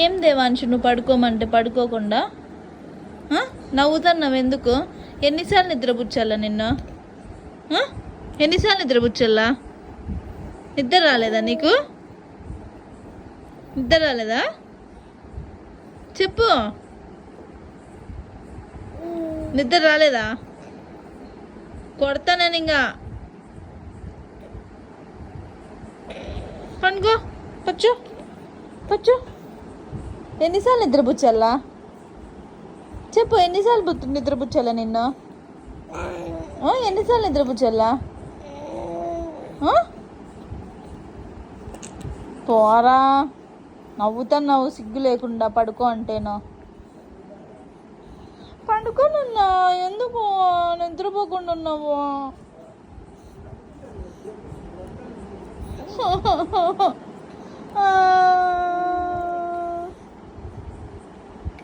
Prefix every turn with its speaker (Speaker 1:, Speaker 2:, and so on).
Speaker 1: ఏం దేవాంశు నువ్వు పడుకోమంటే పడుకోకుండా నవ్వుతున్నావు ఎందుకు? ఎన్నిసార్లు నిద్రపుచ్చాలా నిన్ను? ఎన్నిసార్లు నిద్రపుచ్చల్లా? నిద్ర రాలేదా నీకు? నిద్ర రాలేదా చెప్పు. నిద్ర రాలేదా? కొడతానని ఇంకా పండుకో. పచ్చు పచ్చు. ఎన్నిసార్లు నిద్రపుచ్చల్లా చెప్పు. ఎన్నిసార్లు నిద్రపుచ్చల్లా నిన్ను? ఎన్నిసార్లు నిద్రపుచ్చల్లా? పోరా, నవ్వుతున్నావు సిగ్గు లేకుండా. పడుకో అంటేనో. పండుకోనున్నా, ఎందుకు నిద్రపోకుండా ఉన్నావు?